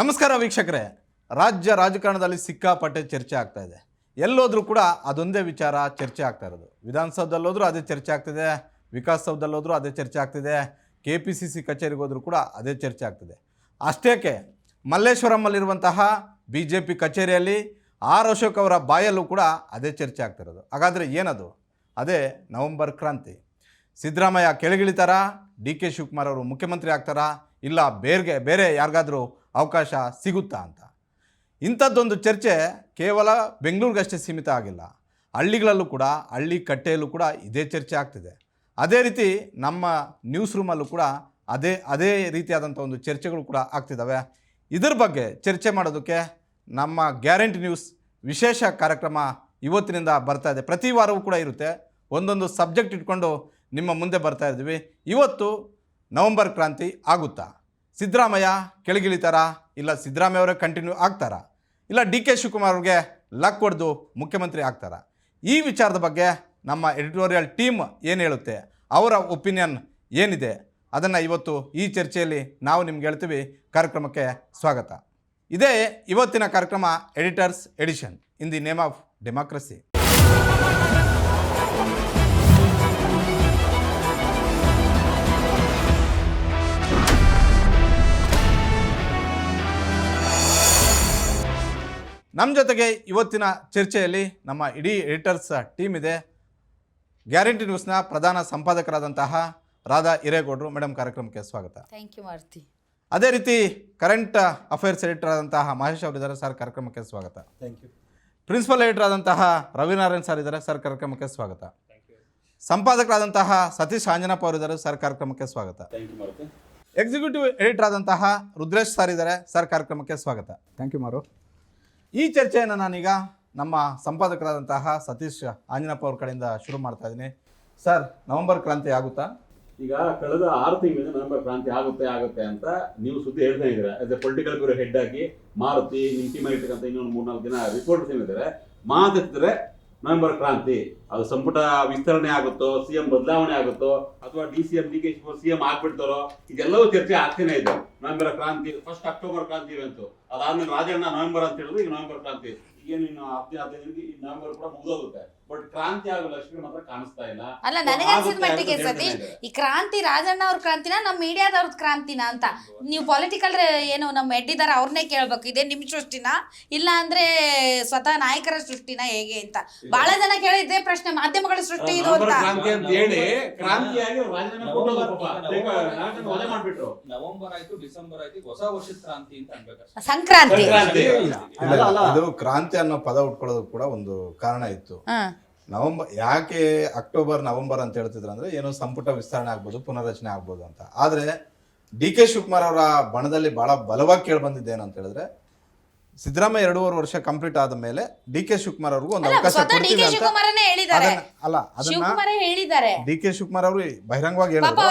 ನಮಸ್ಕಾರ ವೀಕ್ಷಕರೇ. ರಾಜ್ಯ ರಾಜಕಾರಣದಲ್ಲಿ ಸಿಕ್ಕಾಪಟ್ಟೆ ಚರ್ಚೆ ಆಗ್ತಾ ಇದೆ. ಎಲ್ಲೋದ್ರೂ ಕೂಡ ಅದೊಂದೇ ವಿಚಾರ ಚರ್ಚೆ ಆಗ್ತಾ ಇರೋದು. ವಿಧಾನಸೌಧದಲ್ಲೋದ್ರೂ ಅದೇ ಚರ್ಚೆ ಆಗ್ತಿದೆ, ವಿಕಾಸಸೌಧದಲ್ಲೋದ್ರೂ ಅದೇ ಚರ್ಚೆ ಆಗ್ತಿದೆ, KPCC ಕಚೇರಿಗೆ ಹೋದ್ರೂ ಕೂಡ ಅದೇ ಚರ್ಚೆ ಆಗ್ತಿದೆ. ಅಷ್ಟೇಕೆ ಮಲ್ಲೇಶ್ವರಮಲ್ಲಿರುವಂತಹ BJP ಕಚೇರಿಯಲ್ಲಿ ಆರ್ ಅಶೋಕ್ ಅವರ ಬಾಯಲ್ಲೂ ಕೂಡ ಅದೇ ಚರ್ಚೆ ಆಗ್ತಿರೋದು. ಹಾಗಾದರೆ ಏನದು? ಅದೇ ನವೆಂಬರ್ ಕ್ರಾಂತಿ. ಸಿದ್ದರಾಮಯ್ಯ ಕೆಳಗಿಳಿತಾರಾ, DK ಶಿವಕುಮಾರ್ ಅವರು ಮುಖ್ಯಮಂತ್ರಿ ಆಗ್ತಾರಾ, ಇಲ್ಲ ಬೇರೆ ಯಾರಿಗಾದರೂ ಅವಕಾಶ ಸಿಗುತ್ತಾ ಅಂತ. ಇಂಥದ್ದೊಂದು ಚರ್ಚೆ ಕೇವಲ ಬೆಂಗಳೂರಿಗಷ್ಟೇ ಸೀಮಿತ ಆಗಿಲ್ಲ, ಹಳ್ಳಿಗಳಲ್ಲೂ ಕೂಡ, ಹಳ್ಳಿ ಕಟ್ಟೆಯಲ್ಲೂ ಕೂಡ ಇದೇ ಚರ್ಚೆ ಆಗ್ತಿದೆ. ಅದೇ ರೀತಿ ನಮ್ಮ ನ್ಯೂಸ್ ರೂಮಲ್ಲೂ ಕೂಡ ಅದೇ ರೀತಿಯಾದಂಥ ಒಂದು ಚರ್ಚೆಗಳು ಕೂಡ ಆಗ್ತಿದ್ದಾವೆ. ಇದ್ರ ಬಗ್ಗೆ ಚರ್ಚೆ ಮಾಡೋದಕ್ಕೆ ನಮ್ಮ ಗ್ಯಾರಂಟಿ ನ್ಯೂಸ್ ವಿಶೇಷ ಕಾರ್ಯಕ್ರಮ ಇವತ್ತಿನಿಂದ ಬರ್ತಾ ಇದೆ. ಪ್ರತಿ ವಾರವೂ ಕೂಡ ಇರುತ್ತೆ, ಒಂದೊಂದು ಸಬ್ಜೆಕ್ಟ್ ಇಟ್ಕೊಂಡು ನಿಮ್ಮ ಮುಂದೆ ಬರ್ತಾ ಇದ್ದೀವಿ. ಇವತ್ತು ನವೆಂಬರ್ ಕ್ರಾಂತಿ ಆಗುತ್ತಾ, ಸಿದ್ದರಾಮಯ್ಯ ಕೆಳಗಿಳಿತಾರಾ, ಇಲ್ಲ ಸಿದ್ದರಾಮಯ್ಯ ಅವರೇ ಕಂಟಿನ್ಯೂ ಆಗ್ತಾರಾ, ಇಲ್ಲ DK ಶಿವಕುಮಾರ್ ಅವ್ರಿಗೆ ಲಕ್ ಹೊಡೆದು ಮುಖ್ಯಮಂತ್ರಿ ಆಗ್ತಾರಾ? ಈ ವಿಚಾರದ ಬಗ್ಗೆ ನಮ್ಮ ಎಡಿಟೋರಿಯಲ್ ಟೀಮ್ ಏನು ಹೇಳುತ್ತೆ, ಅವರ ಒಪಿನಿಯನ್ ಏನಿದೆ, ಅದನ್ನು ಇವತ್ತು ಈ ಚರ್ಚೆಯಲ್ಲಿ ನಾವು ನಿಮ್ಗೆ ಹೇಳ್ತೀವಿ. ಕಾರ್ಯಕ್ರಮಕ್ಕೆ ಸ್ವಾಗತ. ಇದೇ ಇವತ್ತಿನ ಕಾರ್ಯಕ್ರಮ editors edition in the name of democracy. ನಮ್ಮ ಜೊತೆಗೆ ಇವತ್ತಿನ ಚರ್ಚೆಯಲ್ಲಿ ನಮ್ಮ ಇಡೀ ಎಡಿಟರ್ಸ್ ಟೀಮ್ ಇದೆ. ಗ್ಯಾರಂಟಿ ನ್ಯೂಸ್ನ ಪ್ರಧಾನ ಸಂಪಾದಕರಾದಂತಹ ರಾಧಾ ಹಿರೇಗೌಡರು ಮೇಡಮ್, ಕಾರ್ಯಕ್ರಮಕ್ಕೆ ಸ್ವಾಗತ. Thank you Maruti. ಅದೇ ರೀತಿ ಕರೆಂಟ್ ಅಫೇರ್ಸ್ ಎಡಿಟರ್ ಆದಂತಹ ಮಹೇಶ್ ಅವರಿದ್ದಾರೆ ಸರ್, ಕಾರ್ಯಕ್ರಮಕ್ಕೆ ಸ್ವಾಗತ. Thank you. ಪ್ರಿನ್ಸಿಪಲ್ ಎಡಿಟರ್ ಆದಂತಹ ರವಿನಾರಾಯಣ್ ಸರ್ ಇದ್ದಾರೆ ಸರ್, ಕಾರ್ಯಕ್ರಮಕ್ಕೆ ಸ್ವಾಗತ. ಸಂಪಾದಕರಾದಂತಹ ಸತೀಶ್ ಆಂಜನಪ್ಪ ಅವರಿದ್ದಾರೆ ಸರ್, ಕಾರ್ಯಕ್ರಮಕ್ಕೆ ಸ್ವಾಗತ. Thank you Maruti. Executive editor ಆದಂತಹ ರುದ್ರೇಶ್ ಸರ್ ಇದ್ದಾರೆ ಸರ್, ಕಾರ್ಯಕ್ರಮಕ್ಕೆ ಸ್ವಾಗತ. ಥ್ಯಾಂಕ್ ಯು ಮಾರು. ಈ ಚರ್ಚೆಯನ್ನು ನಾನೀಗ ನಮ್ಮ ಸಂಪಾದಕರಾದಂತಹ ಸತೀಶ್ ಆಂಜನಪ್ಪ ಅವ್ರ ಕಡೆಯಿಂದ ಶುರು ಮಾಡ್ತಾ ಇದ್ದೀನಿ. ಸರ್, ನವೆಂಬರ್ ಕ್ರಾಂತಿ ಆಗುತ್ತಾ? ಈಗ ಕಳೆದ 6 ತಿಂಗಳಿಂದ ನವೆಂಬರ್ ಕ್ರಾಂತಿ ಆಗುತ್ತೆ ಅಂತ ನೀವು ಸುದ್ದಿ ಹೇಳ್ತಾ ಇದ್ದೀರಾ. As A political bureau head ಆಗಿ ಮಾರುತಿ ನಿಮ್ಮ ಟೀಮ್ ಇರ್ತಕ್ಕಂಥ ಇನ್ನೊಂದು 3-4 ದಿನ ರಿಪೋರ್ಟರ್ಸ್ ಏನಿದ್ದಾರೆ ಮಾತೆತ್ತಿದ್ರೆ ನವೆಂಬರ್ ಕ್ರಾಂತಿ, ಅದು ಸಂಪುಟ ವಿಸ್ತರಣೆ ಆಗುತ್ತೋ, CM ಬದಲಾವಣೆ ಆಗುತ್ತೋ, ಅಥವಾ DK CM ಆಗ್ಬಿಡ್ತಾರೋ, ಇದೆಲ್ಲವೂ ಚರ್ಚೆ ಆಗ್ತಾನೆ ಇದೆ. ನವೆಂಬರ್ ಕ್ರಾಂತಿ, ಫಸ್ಟ್ ಅಕ್ಟೋಬರ್ ಕ್ರಾಂತಿ ಇವೆಂತು, ಅದಾದ್ಮೇಲೆ ರಾಜಣ್ಣ ನವೆಂಬರ್ ಅಂತ ಹೇಳಿದ್ರು, ಈಗ ನವೆಂಬರ್ ಕ್ರಾಂತಿ. ಈಗೇನು ಇನ್ನು 15 ಈ ನವೆಂಬರ್ ಕೂಡ ಮುಗಿದೋಗುತ್ತೆ. ಬಟ್ ಕ್ರಾಂತಿ ಆಗೋ ಲಕ್ಷ್ಮಿ ಮಾತ್ರ ಕಾಣಿಸ್ತಾ ಇಲ್ಲ. ಅಲ್ಲ, ನನಗೆ ಅನ್ಸಿದ ಮಟ್ಟಿಗೆ ಸತೀಶ್, ಈ ಕ್ರಾಂತಿ ರಾಜಣ್ಣ ಅವ್ರ ಕ್ರಾಂತಿನ ನಮ್ಮ ಮೀಡಿಯಾದವ್ರದ್ದು ಕ್ರಾಂತಿನ ಅಂತ ನೀವು ಪೊಲಿಟಿಕಲ್ ಏನು ನಮ್ಮ ಎಡ್ಡಿದಾರ ಅವ್ರನ್ನೇ ಕೇಳ್ಬೇಕು. ಇದೇ ನಿಮ್ ಸೃಷ್ಟಿನ, ಇಲ್ಲ ಅಂದ್ರೆ ಸ್ವತಃ ನಾಯಕರ ಸೃಷ್ಟಿನ, ಹೇಗೆ ಅಂತ ಬಹಳ ಜನ ಕೇಳಿದ್ದೆ ಪ್ರಶ್ನೆ, ಮಾಧ್ಯಮಗಳ ಸೃಷ್ಟಿ ಇದು ಅಂತ ಹೇಳಿ ಕ್ರಾಂತಿಯಾಗಿ ಮಾಡ್ಬಿಟ್ರು. ನವೆಂಬರ್ ಆಯ್ತು, ಡಿಸೆಂಬರ್ ಆಯ್ತು, ಹೊಸ ವರ್ಷದ ಕ್ರಾಂತಿ ಅಂತ ಅನ್ಬೇಕು. ಸಂಕ್ರಾಂತಿ. ಇದು ಕ್ರಾಂತಿ ಅನ್ನೋ ಪದ ಉಟ್ಕೊಳ್ಳೋದಕ್ಕೆ ಕೂಡ ಒಂದು ಕಾರಣ ಇತ್ತು. ನವೆಂಬರ್ ಯಾಕೆ ಅಕ್ಟೋಬರ್ ನವೆಂಬರ್ ಅಂತ ಹೇಳ್ತಿದ್ರು ಅಂದ್ರೆ, ಏನೋ ಸಂಪುಟ ವಿಸ್ತರಣೆ ಆಗ್ಬೋದು, ಪುನರ್ರಚನೆ ಆಗ್ಬೋದು ಅಂತ. ಆದ್ರೆ DK ಶಿವಕುಮಾರ್ ಅವರ ಬಣದಲ್ಲಿ ಬಹಳ ಬಲವಾಗಿ ಕೇಳಿ ಬಂದಿದ್ದೇನು ಅಂತ ಹೇಳಿದ್ರೆ, ಸಿದ್ದರಾಮಯ್ಯ 2.5 ವರ್ಷ ಕಂಪ್ಲೀಟ್ ಆದ ಮೇಲೆ DK ಶಿವಕುಮಾರ್ ಅವ್ರಿಗೂ ಒಂದು ಅವಕಾಶ ಕೊಡ್ತೀವಿ ಅಂತ. ಅಲ್ಲ, ಅದನ್ನ DK ಶಿವಕುಮಾರ್ ಅವರು ಬಹಿರಂಗವಾಗಿ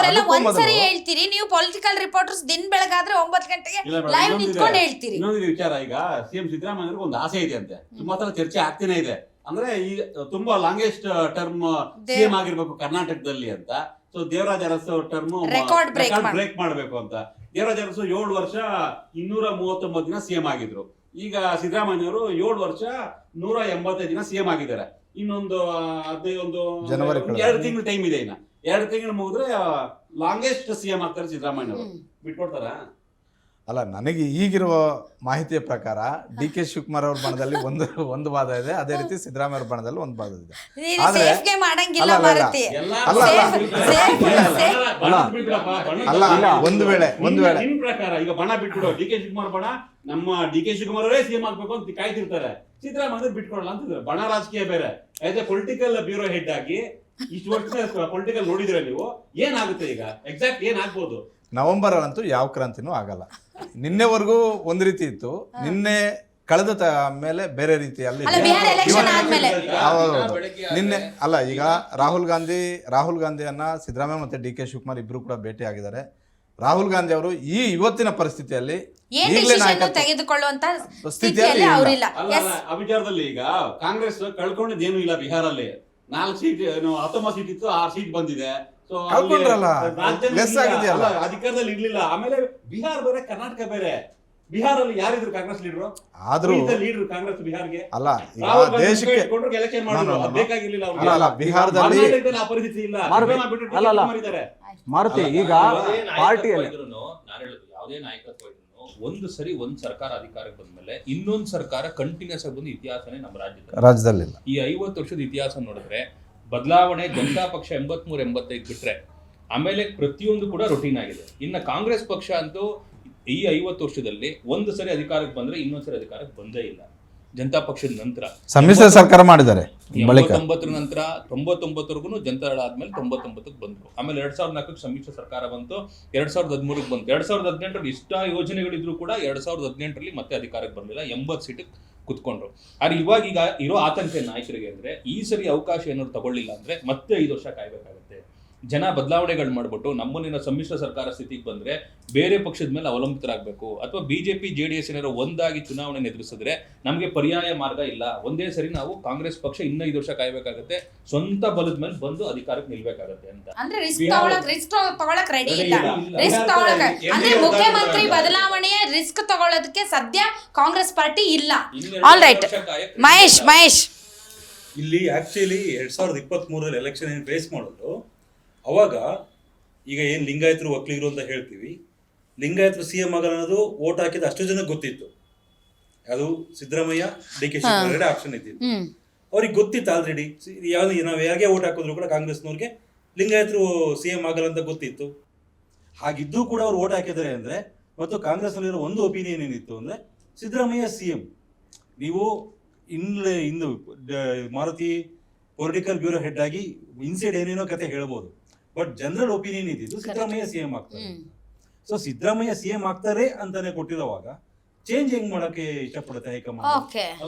ಒಂದ್ಸರಿ ಹೇಳ್ತೀರಿ ನೀವು, ಪೊಲಿಟಿಕಲ್ ರಿಪೋರ್ಟರ್ಸ್ ದಿನ ಬೆಳಗಾದ್ರೆ 9 ಗಂಟೆಗೆ ಲೈವ್ ನಿಂತ್ಕೊಂಡು ಹೇಳ್ತೀರಿ. ಇನ್ನೊಂದು ವಿಚಾರ, ಈಗ CM ಸಿದ್ದರಾಮಯ್ಯ ಒಂದು ಆಸೆ ಇದೆ ಅಂತೆ, ತುಂಬಾ ತರ ಚರ್ಚೆ ಆಗ್ತಾನೆ ಇದೆ. ಅಂದ್ರೆ ಈಗ ತುಂಬಾ ಲಾಂಗೆಸ್ಟ್ ಟರ್ಮ್ CM ಆಗಿರ್ಬೇಕು ಕರ್ನಾಟಕದಲ್ಲಿ ಅಂತ. So Devaraj Urs term record break ಮಾಡ್ಬೇಕು ಅಂತ. ದೇವರಾಜ ಅರಸು 7 ವರ್ಷ 239 ದಿನ CM ಆಗಿದ್ರು. ಈಗ ಸಿದ್ದರಾಮಯ್ಯ ಅವರು 7 ವರ್ಷ 185 ದಿನ CM ಆಗಿದ್ದಾರೆ. ಇನ್ನೊಂದು 2 ತಿಂಗಳು ಟೈಮ್ ಇದೆ. ಇನ್ನ 2 ತಿಂಗಳು ಮುಗಿದ್ರೆ ಲಾಂಗೆಸ್ಟ್ CM ಆಗ್ತಾರೆ ಸಿದ್ದರಾಮಯ್ಯ ಅವರು. ಬಿಟ್ಕೊಡ್ತಾರ? ಅಲ್ಲ, ನನಗೆ ಈಗಿರುವ ಮಾಹಿತಿಯ ಪ್ರಕಾರ DK ಶಿವಕುಮಾರ್ ಅವ್ರ ಬಣದಲ್ಲಿ ಒಂದು ವಾದ ಇದೆ, ಅದೇ ರೀತಿ ಸಿದ್ದರಾಮಯ್ಯ ಅವ್ರ ಬಣದಲ್ಲಿ ಒಂದು ವಾದ ಇದೆ. ಒಂದು ವೇಳೆ ನಿಮ್ ಪ್ರಕಾರ ಈಗ ಬಣ ಬಿಟ್ಬಿಡೋ, DK ಶಿವಕುಮಾರ್ ಬಣ, ನಮ್ಮ DK ಶಿವಕುಮಾರ್ ಅವರೇ CM ಆಗ್ಬೇಕು ಅಂತ ಕಾಯ್ತಿರ್ತಾರೆ, ಸಿದ್ದರಾಮಯ್ಯ ಬಿಟ್ಕೊಡಲ್ಲ ಅಂತಿದ್ದಾರೆ. ಬಣ ರಾಜಕೀಯ ಬೇರೆ. As A political bureau head ಆಗಿ ಇಷ್ಟು ವರ್ಷ ಪೊಲಿಟಿಕಲ್ ನೋಡಿದ್ರೆ ನೀವು, ಏನಾಗುತ್ತೆ ಈಗ ಎಕ್ಸಾಕ್ಟ್ ಏನಾಗ್ಬೋದು? ನವೆಂಬರ್ ಅಂತೂ ಯಾವ ಕ್ರಾಂತಿನೂ ಆಗಲ್ಲ. ನಿನ್ನೆವರೆಗೂ ಒಂದು ರೀತಿ ಇತ್ತು, ನಿನ್ನೆ ಕಳೆದ ಮೇಲೆ ಬೇರೆ ರೀತಿಯಲ್ಲಿ ನಿನ್ನೆ ಅಲ್ಲ. ಈಗ ರಾಹುಲ್ ಗಾಂಧಿಯನ್ನ ಸಿದ್ದರಾಮಯ್ಯ ಮತ್ತೆ DK ಶಿವಕುಮಾರ್ ಇಬ್ರು ಕೂಡ ಭೇಟಿ ಆಗಿದ್ದಾರೆ. ರಾಹುಲ್ ಗಾಂಧಿ ಅವರು ಇವತ್ತಿನ ಪರಿಸ್ಥಿತಿಯಲ್ಲಿ ತೆಗೆದುಕೊಳ್ಳುವಂತ ಸ್ಥಿತಿಯಲ್ಲಿ ಆ ವಿಚಾರದಲ್ಲಿ ಈಗ ಕಾಂಗ್ರೆಸ್ ಕಳ್ಕೊಂಡಿದ್ದೇನು ಇಲ್ಲ. ಬಿಹಾರಲ್ಲಿ 4 ಸೀಟ್, 19 ಸೀಟ್ ಇತ್ತು, 6 ಸೀಟ್ ಬಂದಿದೆ. ಅಧಿಕಾರದಲ್ಲಿ ಇರ್ಲಿಲ್ಲ. ಆಮೇಲೆ ಬಿಹಾರ ಬೇರೆ, ಕರ್ನಾಟಕ ಬೇರೆ. ಬಿಹಾರಲ್ಲಿ ಯಾರಿದ್ರು ಕಾಂಗ್ರೆಸ್ ಲೀಡರ್? ಆದ್ರೂ ಲೀಡರ್ ಕಾಂಗ್ರೆಸ್ ಬಿಹಾರ್ಗೆ ಅಲ್ಲ, ಈಗ ರಾಹುಲ್ ಗಾಂಧಿ ದೇಶಕ್ಕೆ ಎಲೆಕ್ಷನ್ ಮಾಡಿದ್ರು, ಅದು ಬೇಕಾಗಿರ್ಲಿಲ್ಲ ಅವ್ರಿಗೆ. ಅಲ್ಲ, ಬಿಹಾರದಲ್ಲಿ ಕರ್ನಾಟಕದಲ್ಲಿ ಆ ಪರಿಸ್ಥಿತಿ ಇಲ್ಲ. ಅಲ್ಲ. ಮಾರುತಿ ಈಗ ಪಾರ್ಟಿಯಲ್ಲಿ ನಾನು ಹೇಳುದು ಯಾವುದೇ ನಾಯಕತ್ವ ಇದ್ರು ಒಂದು ಸರಿ ಒಂದ್ ಸರ್ಕಾರ ಅಧಿಕಾರಕ್ಕೆ ಬಂದ್ಮೇಲೆ ಇನ್ನೊಂದು ಸರ್ಕಾರ ಕಂಟಿನ್ಯೂಸ್ ಆಗಿ ಬಂದು ಇತಿಹಾಸನೇ ನಮ್ಮ ರಾಜ್ಯದಲ್ಲಿ ಈ 50 ವರ್ಷದ ಇತಿಹಾಸ ನೋಡಿದ್ರೆ ಬದಲಾವಣೆ ಜನತಾ ಪಕ್ಷ 83-85 ಬಿಟ್ರೆ ಆಮೇಲೆ ಪ್ರತಿಯೊಂದು ಕೂಡ ರೊಟೀನ್ ಆಗಿದೆ. ಇನ್ನ ಕಾಂಗ್ರೆಸ್ ಪಕ್ಷ ಅಂತೂ ಈ 50 ವರ್ಷದಲ್ಲಿ ಒಂದು ಸರಿ ಅಧಿಕಾರಕ್ಕೆ ಬಂದ್ರೆ ಇನ್ನೊಂದ್ಸರಿ ಅಧಿಕಾರಕ್ಕೆ ಬಂದೇ ಇಲ್ಲ. ಜನತಾ ಪಕ್ಷದ ನಂತರ ಸಮ್ಮಿಶ್ರ ಸರ್ಕಾರ ಮಾಡಿದ್ದಾರೆ. ಬಳಿಕ 89 ನಂತರ 99ವರೆಗೂ ಜನತಾ ದಳ ಆದ್ಮೇಲೆ 99ಕ್ಕೆ ಬಂದ್ರು. ಆಮೇಲೆ 2004ಕ್ಕೆ ಸಮ್ಮಿಶ್ರ ಸರ್ಕಾರ ಬಂತು, 2013ಕ್ಕೆ ಬಂತು. 2018ರಲ್ಲಿ ಇಷ್ಟ ಯೋಜನೆಗಳಿದ್ರು ಕೂಡ 2018ರಲ್ಲಿ ಮತ್ತೆ ಅಧಿಕಾರಕ್ಕೆ ಬರಲಿಲ್ಲ, 80 ಸೀಟ್ ಕುತ್ಕೊಂಡ್ರು. ಆದ್ರೆ ಇವಾಗ ಈಗ ಇರೋ ಆತಂಕ ನಾಯಕರಿಗೆ ಅಂದ್ರೆ ಈ ಸರಿ ಅವಕಾಶ ಏನಾದ್ರು ತಗೊಳ್ಳಿಲ್ಲ ಅಂದ್ರೆ ಮತ್ತೆ 5 ವರ್ಷ ಕಾಯ್ಬೇಕಾಗುತ್ತೆ. ಜನ ಬದಲಾವಣೆಗಳು ಮಾಡ್ಬಿಟ್ಟು ನಮ್ಮನ್ನ ಸಮ್ಮಿಶ್ರ ಸರ್ಕಾರ ಸ್ಥಿತಿಗೆ ಬಂದ್ರೆ ಬೇರೆ ಪಕ್ಷದ ಮೇಲೆ ಅವಲಂಬಿತರಾಗಬೇಕು, ಅಥವಾ ಬಿಜೆಪಿ JDS ಏನಾದ್ರು ಒಂದಾಗಿ ಚುನಾವಣೆ ಎದುರಿಸಿದ್ರೆ ನಮಗೆ ಪರ್ಯಾಯ ಮಾರ್ಗ ಇಲ್ಲ. ಒಂದೇ ಸರಿ ನಾವು ಕಾಂಗ್ರೆಸ್ ಪಕ್ಷ ಇನ್ನೂ 5 ವರ್ಷ ಕಾಯ್ಬೇಕಾಗತ್ತೆ, ಸ್ವಂತ ಬಲದ ಮೇಲೆ ಬಂದು ಅಧಿಕಾರಕ್ಕೆ ನಿಲ್ಬೇಕಾಗತ್ತೆ ಅಂತ. ಅಂದ್ರೆ ರಿಸ್ಕ್ ತಗೊಳಕ್ ರೆಡಿ ಇಲ್ಲ. ರಿಸ್ಕ್ ತಗೊಳಕ್ ಅಂದ್ರೆ ಮುಖ್ಯಮಂತ್ರಿ ಬದಲಾವಣೆಯ ರಿಸ್ಕ್ ತಗೊಳ್ಳೋದಕ್ಕೆ ಸದ್ಯ ಕಾಂಗ್ರೆಸ್ ಪಾರ್ಟಿ ಇಲ್ಲ. ಆಲ್ ರೈಟ್, ಮಹೇಶ್ ಇಲ್ಲಿ ಆಕ್ಚುಲಿ 2023 ಎಲೆಕ್ಷನ್ ಏನು ಫೇಸ್ ಮಾಡೋದು, ಅವಾಗ ಈಗ ಏನು ಲಿಂಗಾಯತರು ಒಕ್ಕಲಿಗರು ಅಂತ ಹೇಳ್ತೀವಿ, ಲಿಂಗಾಯತರು CM ಆಗಲ್ಲ ಅನ್ನೋದು ಓಟ್ ಹಾಕಿದ ಅಷ್ಟು ಜನಕ್ಕೆ ಗೊತ್ತಿತ್ತು. ಅದು ಸಿದ್ದರಾಮಯ್ಯ DK ಶಿವಕುಮಾರ್ ಆಪ್ಷನ್ ಇದ್ದಿತ್ತು. ಅವ್ರಿಗೆ ಗೊತ್ತಿತ್ತು ಆಲ್ರೆಡಿ. ನಾವು ಯಾರಿಗೆ ಓಟ್ ಹಾಕಿದ್ರು ಕೂಡ ಕಾಂಗ್ರೆಸ್ನವ್ರಿಗೆ ಲಿಂಗಾಯತರು CM ಆಗಲ್ಲ ಅಂತ ಗೊತ್ತಿತ್ತು. ಹಾಗಿದ್ದು ಕೂಡ ಅವ್ರು ಓಟ್ ಹಾಕಿದ್ದಾರೆ ಅಂದ್ರೆ, ಮತ್ತು ಕಾಂಗ್ರೆಸ್ನಲ್ಲಿರೋ ಒಂದು ಒಪಿನಿಯನ್ ಏನಿತ್ತು ಅಂದ್ರೆ ಸಿದ್ದರಾಮಯ್ಯ CM. ನೀವು ಇಂದು ಮಾರುತಿ ಪೊಲಿಟಿಕಲ್ ಬ್ಯೂರೋ ಹೆಡ್ ಆಗಿ ಇನ್ಸೈಡ್ ಏನೇನೋ ಕತೆ ಹೇಳ್ಬೋದು, ಬಟ್ ಜನರಲ್ ಒಪಿನಿಯನ್ ಇದ್ದಿದ್ದು ಸಿದ್ದರಾಮಯ್ಯ CM ಆಗ್ತಾರೆ. ಸೊ ಸಿದ್ದರಾಮಯ್ಯ CM ಆಗ್ತಾರೆ ಅಂತಾನೆ ಕೊಟ್ಟಿರೋವಾಗ ಚೇಂಜ್ ಹೆಂಗ್ ಮಾಡಕ್ಕೆ ಇಷ್ಟಪಡುತ್ತೆ ಹೈಕಮಾಂಡ್?